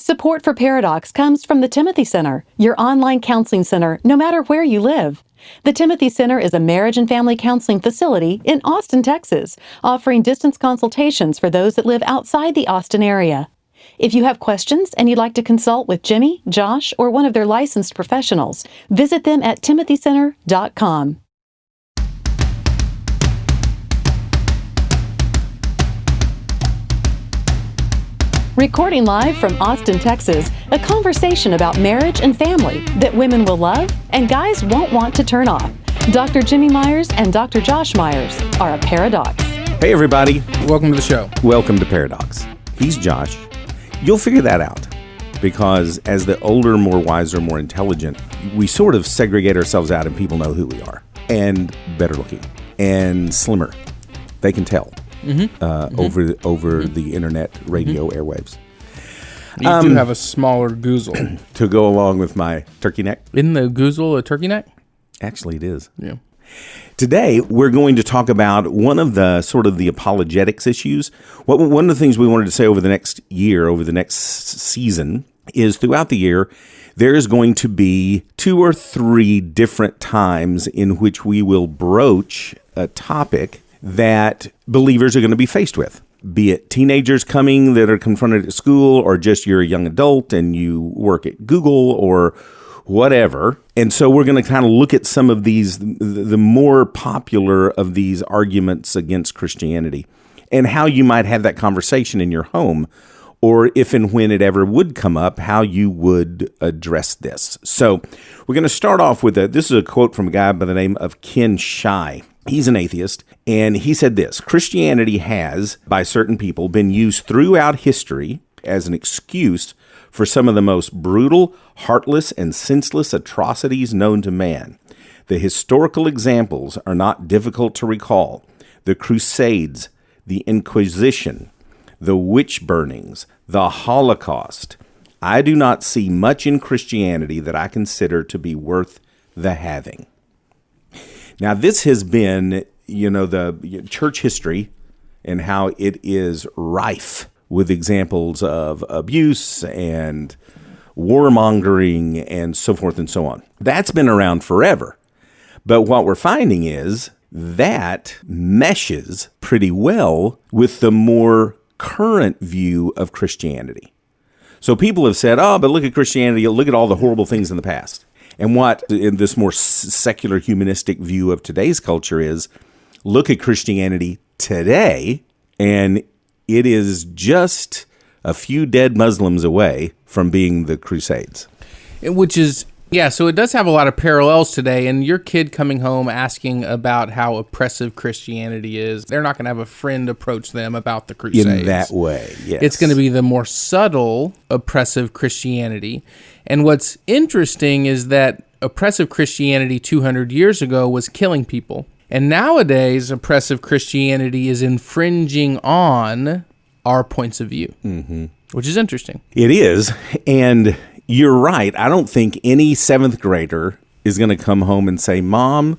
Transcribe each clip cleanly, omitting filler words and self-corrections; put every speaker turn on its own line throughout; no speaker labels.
Support for Paradox comes from the Timothy Center, your online counseling center, no matter where you live. The Timothy Center is a marriage and family counseling facility in Austin, Texas, offering distance consultations for those that live outside the Austin area. If you have questions and you'd like to consult with Jimmy, Josh, or one of their licensed professionals, visit them at timothycenter.com. Recording live from Austin, Texas, a conversation about marriage and family that women will love and guys won't want to turn off. Dr. Jimmy Myers and Dr. Josh Myers are a paradox.
Hey, everybody.
Welcome to the show.
Welcome to Paradox. He's Josh. You'll figure that out because as the older, more wiser, more intelligent, we sort of segregate ourselves out and people know who we are and better looking and slimmer. They can tell. Over the internet radio airwaves.
You do have a smaller goozle.
To go along with my turkey neck.
Isn't the goozle a turkey neck?
Actually, it is.
Yeah.
Today, we're going to talk about one of the sort of the apologetics issues. One of the things we wanted to say over the next year, over the next season, is throughout the year, there is going to be 2 or 3 different times in which we will broach a topic that believers are going to be faced with, be it teenagers coming that are confronted at school or just you're a young adult and you work at Google or whatever. And so we're going to kind of look at some of these, the more popular of these arguments against Christianity and how you might have that conversation in your home, or if and when it ever would come up, how you would address this. So we're going to start off with this is a quote from a guy by the name of Ken Shai. He's an atheist, and he said this: Christianity has, by certain people, been used throughout history as an excuse for some of the most brutal, heartless, and senseless atrocities known to man. The historical examples are not difficult to recall. The Crusades, the Inquisition, the witch burnings, the Holocaust. I do not see much in Christianity that I consider to be worth the having. Now, this has been, the church history and how it is rife with examples of abuse and warmongering and so forth and so on. That's been around forever. But what we're finding is that meshes pretty well with the more current view of Christianity. So people have said, but look at Christianity, look at all the horrible things in the past. And what in this more secular humanistic view of today's culture is, look at Christianity today, and it is just a few dead Muslims away from being the Crusades.
Which is, so it does have a lot of parallels today. And your kid coming home asking about how oppressive Christianity is, they're not going to have a friend approach them about the Crusades.
In that way, yes.
It's going to be the more subtle oppressive Christianity. And what's interesting is that oppressive Christianity 200 years ago was killing people. And nowadays, oppressive Christianity is infringing on our points of view, which is interesting.
It is. And you're right. I don't think any 7th grader is going to come home and say, Mom,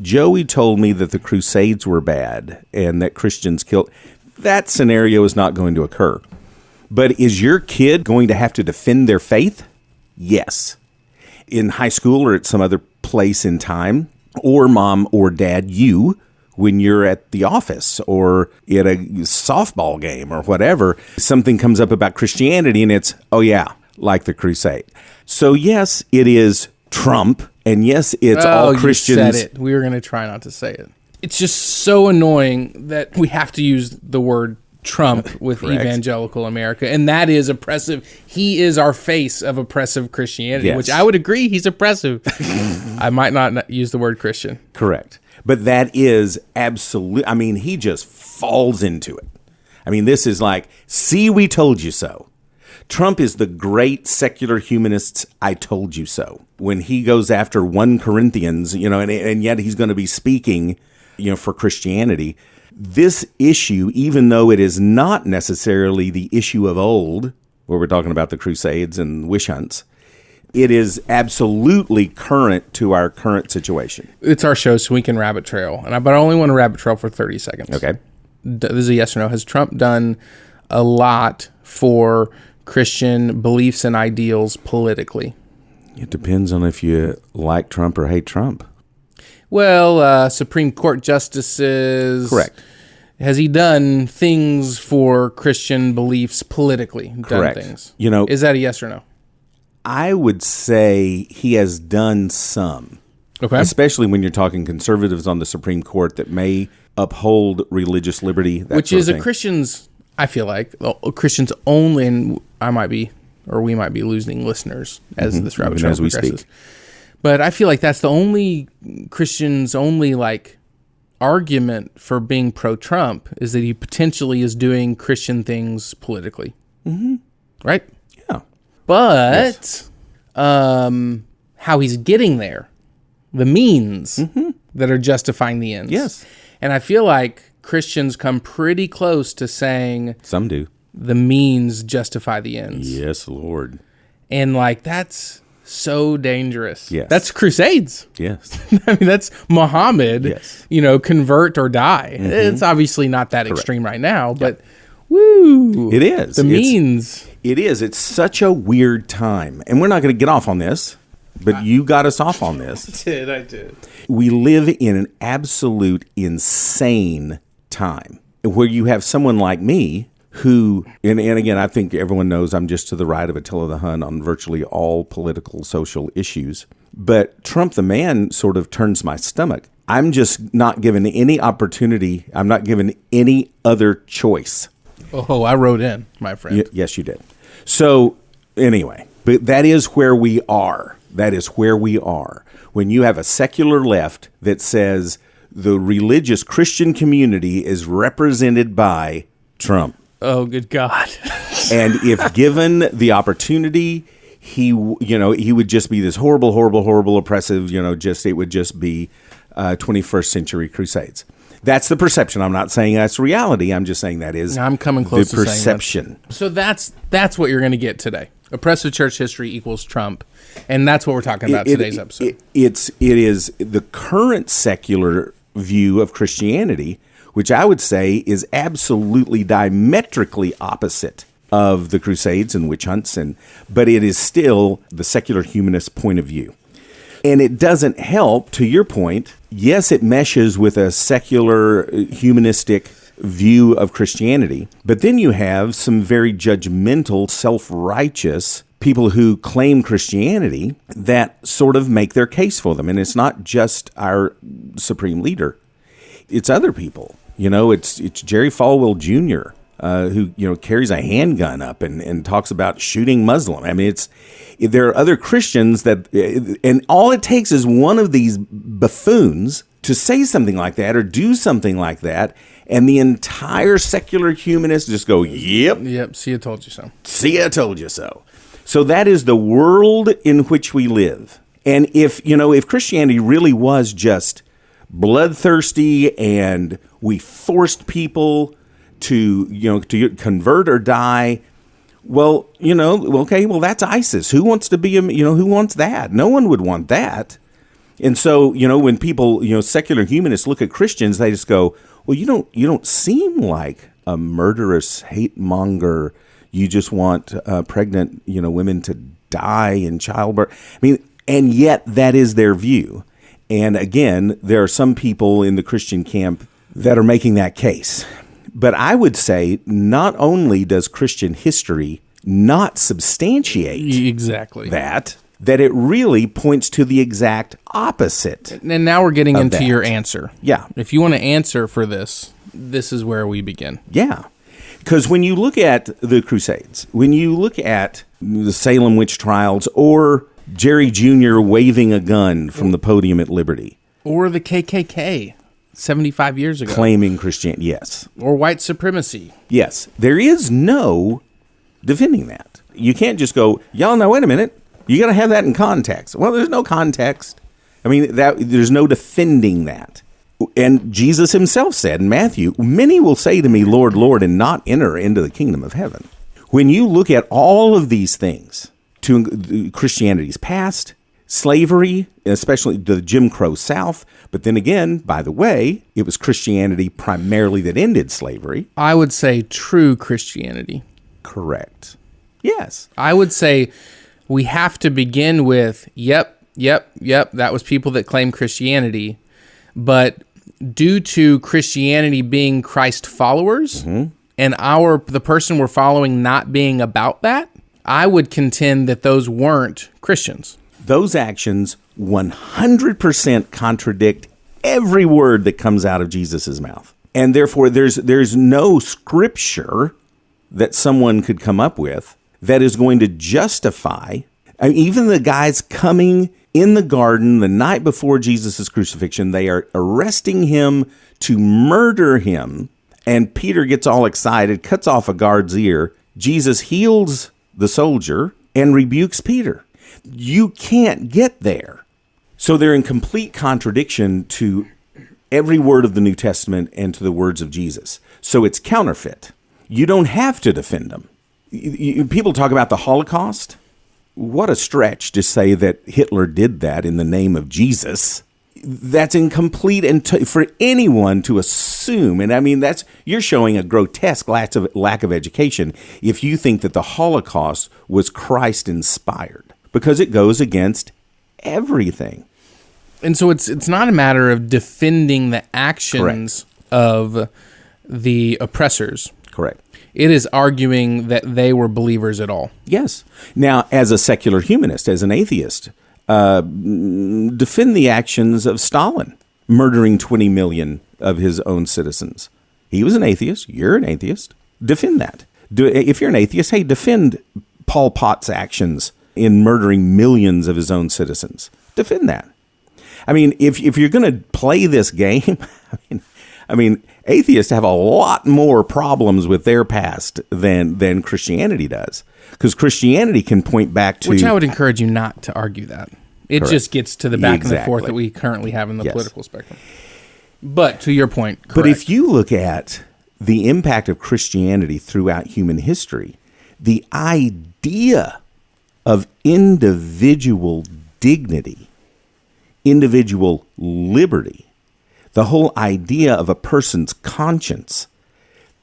Joey told me that the Crusades were bad and that Christians killed. That scenario is not going to occur. But is your kid going to have to defend their faith? Yes. In high school or at some other place in time, or mom or dad, when you're at the office or at a softball game or whatever, something comes up about Christianity and it's, like the Crusade. So yes, it is Trump, and yes, it's all Christians.
You said it. We were going to try not to say it. It's just so annoying that we have to use the word Trump with evangelical America, and that is oppressive. He is our face of oppressive Christianity, which I would agree he's oppressive. I might not use the word Christian.
Correct. But that is absolute. I mean, he just falls into it. I mean, this is like, see, we told you so. Trump is the great secular humanist's I told you so. When he goes after 1 Corinthians, and yet he's going to be speaking, for Christianity. This issue, even though it is not necessarily the issue of old, where we're talking about the Crusades and witch hunts, it is absolutely current to our current situation.
It's our show, so we can rabbit trail. But I only want to rabbit trail for 30 seconds.
Okay.
This is a yes or no. Has Trump done a lot for Christian beliefs and ideals politically?
It depends on if you like Trump or hate Trump.
Well, Supreme Court justices.
Correct.
Has he done things for Christian beliefs politically?
Correct.
Done things. Is that a yes or no?
I would say he has done some.
Okay.
Especially when you're talking conservatives on the Supreme Court that may uphold religious liberty.
Which is a Christian's, I feel like, Christians only, and we might be losing listeners as this rabbit trail progresses. But I feel like that's the only Christian's only argument for being pro-Trump is that he potentially is doing Christian things politically. Mm-hmm. Right?
Yeah.
But how he's getting there, the means that are justifying the ends.
Yes.
And I feel like Christians come pretty close to saying
some do.
The means justify the ends.
Yes, Lord.
And that's so dangerous.
Yes.
That's crusades.
Yes.
I mean, that's Muhammad,
yes.
Convert or die. Mm-hmm. It's obviously not that
Correct.
Extreme right now, but woo.
It is.
Means.
It is. It's such a weird time. And we're not going to get off on this, but you got us off on this.
I did.
We live in an absolute insane time where you have someone like me who, and again, I think everyone knows I'm just to the right of Attila the Hun on virtually all political, social issues. But Trump the man sort of turns my stomach. I'm just not given any opportunity. I'm not given any other choice.
Oh, I wrote in, my friend.
Yes, you did. So anyway, but that is where we are. That is where we are. When you have a secular left that says the religious Christian community is represented by Trump.
Oh, good God.
And if given the opportunity, he would just be this horrible, oppressive, it would just be 21st century crusades. That's the perception. I'm not saying that's reality. I'm just saying that is
I'm coming close
the
to
perception.
Saying that. So that's what you're going to get today. Oppressive church history equals Trump. And that's what we're talking about today's episode.
It is the current secular view of Christianity, which I would say is absolutely diametrically opposite of the Crusades and witch hunts, but it is still the secular humanist point of view. And it doesn't help, to your point, yes, it meshes with a secular humanistic view of Christianity, but then you have some very judgmental, self-righteous people who claim Christianity that sort of make their case for them. And it's not just our supreme leader. It's other people. It's Jerry Falwell Jr., who carries a handgun up and talks about shooting Muslim. I mean, there are other Christians and all it takes is one of these buffoons to say something like that or do something like that, and the entire secular humanists just go, yep.
See, I told you so.
See, I told you so. So that is the world in which we live. And if Christianity really was just bloodthirsty and we forced people to convert or die, well, that's ISIS. Who wants to be who wants that? No one would want that. And so, when people, secular humanists look at Christians, they just go, well, you don't seem like a murderous hate monger. You just want pregnant, women to die in childbirth. I mean, and yet that is their view. And again, there are some people in the Christian camp that are making that case. But I would say not only does Christian history not substantiate
exactly
that it really points to the exact opposite.
And now we're getting into your answer.
Yeah.
If you want to answer for this is where we begin.
Yeah. Because when you look at the Crusades, when you look at the Salem witch trials, or Jerry Jr. waving a gun from the podium at Liberty.
Or the KKK 75 years ago.
Claiming Christianity, yes.
Or white supremacy.
Yes. There is no defending that. You can't just go, y'all, now wait a minute. You got to have that in context. Well, there's no context. I mean, there's no defending that. And Jesus himself said in Matthew, many will say to me, Lord, Lord, and not enter into the kingdom of heaven. When you look at all of these things, to Christianity's past, slavery, especially the Jim Crow South, but then again, by the way, it was Christianity primarily that ended slavery.
I would say true Christianity.
Correct. Yes.
I would say we have to begin with, yep, that was people that claim Christianity. But due to Christianity being Christ followers and the person we're following not being about that, I would contend that those weren't Christians.
Those actions 100% contradict every word that comes out of Jesus' mouth. And therefore, there's no scripture that someone could come up with that is going to justify. I mean, even the guys coming in the garden the night before Jesus' crucifixion, they are arresting him to murder him. And Peter gets all excited, cuts off a guard's ear. Jesus heals the soldier and rebukes Peter. You can't get there. So they're in complete contradiction to every word of the New Testament and to the words of Jesus. So it's counterfeit. You don't have to defend them. People talk about the Holocaust. What a stretch to say that Hitler did that in the name of Jesus. That's incomplete and for anyone to assume. And I mean, you're showing a grotesque lack of education if you think that the Holocaust was Christ inspired, because it goes against everything.
And so it's not a matter of defending the actions of the oppressors.
Correct.
It is arguing that they were believers at all.
Yes. Now, as a secular humanist, as an atheist, defend the actions of Stalin, murdering 20 million of his own citizens. He was an atheist. You're an atheist. Defend that. If you're an atheist, hey, defend Pol Pot's actions in murdering millions of his own citizens. Defend that. I mean, if you're going to play this game, I mean, atheists have a lot more problems with their past than Christianity does, because Christianity can point back to...
Which I would encourage you not to argue that. It just gets to the back and the forth that we currently have in the political spectrum. But to your point, correct.
But if you look at the impact of Christianity throughout human history, the idea of individual dignity, individual liberty, the whole idea of a person's conscience,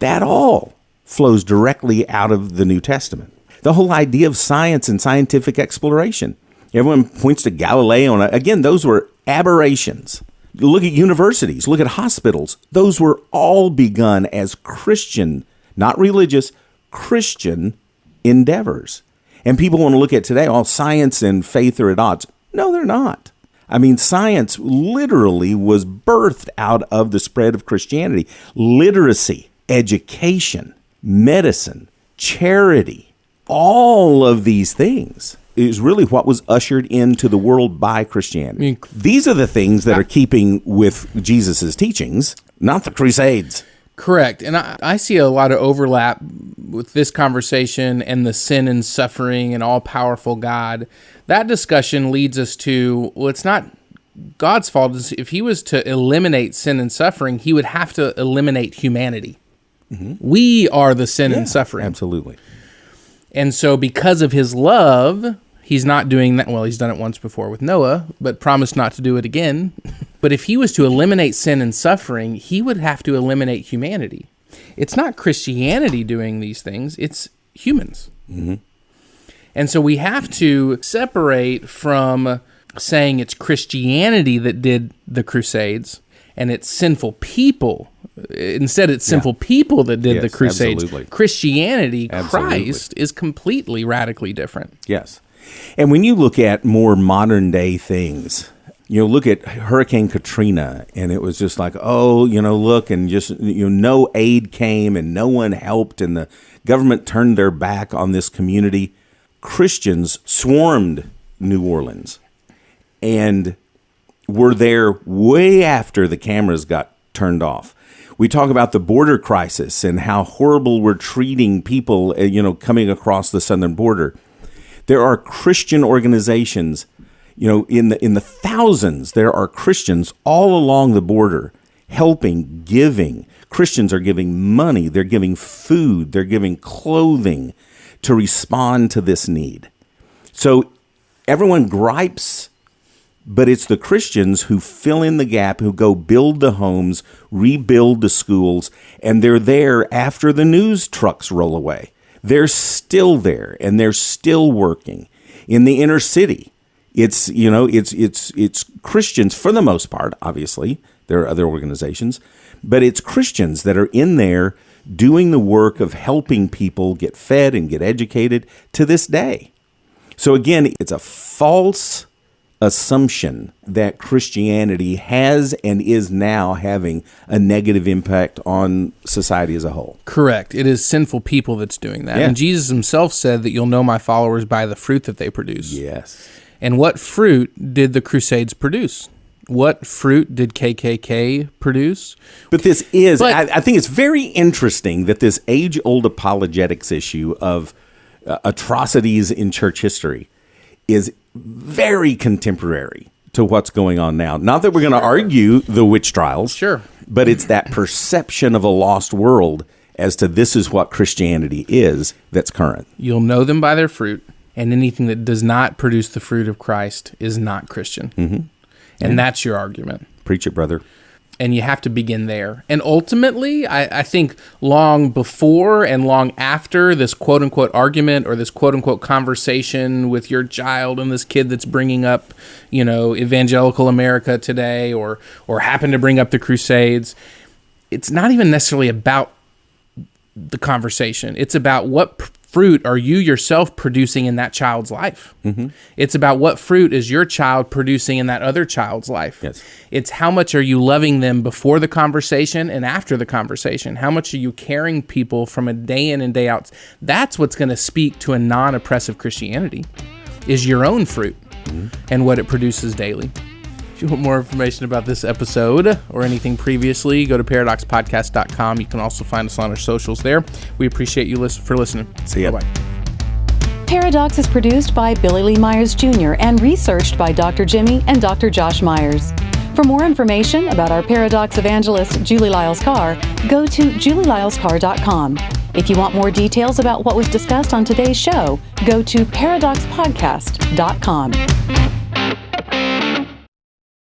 that all flows directly out of the New Testament. The whole idea of science and scientific exploration. Everyone points to Galileo. And again, those were aberrations. Look at universities. Look at hospitals. Those were all begun as Christian, not religious, Christian endeavors. And people want to look at today, all science and faith are at odds. No, they're not. I mean, science literally was birthed out of the spread of Christianity. Literacy, education, medicine, charity, all of these things is really what was ushered into the world by Christianity. These are the things that are keeping with Jesus's teachings, not the Crusades.
Correct. And I see a lot of overlap with this conversation and the sin and suffering and all-powerful God. That discussion leads us to, well, it's not God's fault. If he was to eliminate sin and suffering, he would have to eliminate humanity. Mm-hmm. We are the sin and suffering.
Absolutely.
And so because of his love, he's not doing that. Well, he's done it once before with Noah, but promised not to do it again. But if he was to eliminate sin and suffering, he would have to eliminate humanity. It's not Christianity doing these things, it's humans. Mm-hmm. And so we have to separate from saying it's Christianity that did the Crusades and it's sinful people. Instead, it's sinful people that did the Crusades.
Absolutely.
Christianity, Christ, is completely radically different.
Yes. And when you look at more modern day things, look at Hurricane Katrina, and it was just like, look, and just, no aid came and no one helped, and the government turned their back on this community. Christians swarmed New Orleans and were there way after the cameras got turned off. We talk about the border crisis and how horrible we're treating people, coming across the southern border. There are Christian organizations, in the thousands. There are Christians all along the border helping, giving. Christians are giving money. They're giving food. They're giving clothing to respond to this need. So everyone gripes, but it's the Christians who fill in the gap, who go build the homes, rebuild the schools, and they're there after the news trucks roll away. they're still there and they're still working. In the inner city, it's Christians for the most part, obviously. There are other organizations, but it's Christians that are in there doing the work of helping people get fed and get educated to this day. So again, it's a false assumption that Christianity has and is now having a negative impact on society as a whole.
Correct. It is sinful people that's doing that.
Yeah.
And Jesus himself said that you'll know my followers by the fruit that they produce.
Yes.
And what fruit did the Crusades produce? What fruit did KKK produce?
But this is, I think it's very interesting that this age-old apologetics issue of atrocities in church history is very contemporary to what's going on now. Not that we're going to argue the witch trials,
Sure,
but it's that perception of a lost world as to this is what Christianity is that's current.
You'll know them by their fruit, and anything that does not produce the fruit of Christ is not Christian. Mm-hmm. And that's your argument.
Preach it, brother.
And you have to begin there. And ultimately, I think long before and long after this quote-unquote argument or this quote-unquote conversation with your child and this kid that's bringing up, evangelical America today or happen to bring up the Crusades, it's not even necessarily about the conversation. It's about what fruit are you yourself producing in that child's life. Mm-hmm. It's about what fruit is your child producing in that other child's life.
Yes.
It's how much are you loving them before the conversation and after the conversation? How much are you caring people from a day in and day out? That's what's going to speak to a non-oppressive Christianity, is your own fruit and what it produces daily. If you want more information about this episode or anything previously, go to paradoxpodcast.com. You can also find us on our socials there. We appreciate you for listening.
See ya.
Bye-bye.
Paradox is produced by Billy Lee Myers Jr. and researched by Dr. Jimmy and Dr. Josh Myers. For more information about our Paradox evangelist, Julie Lyles Carr, go to julielylescarr.com. If you want more details about what was discussed on today's show, go to paradoxpodcast.com.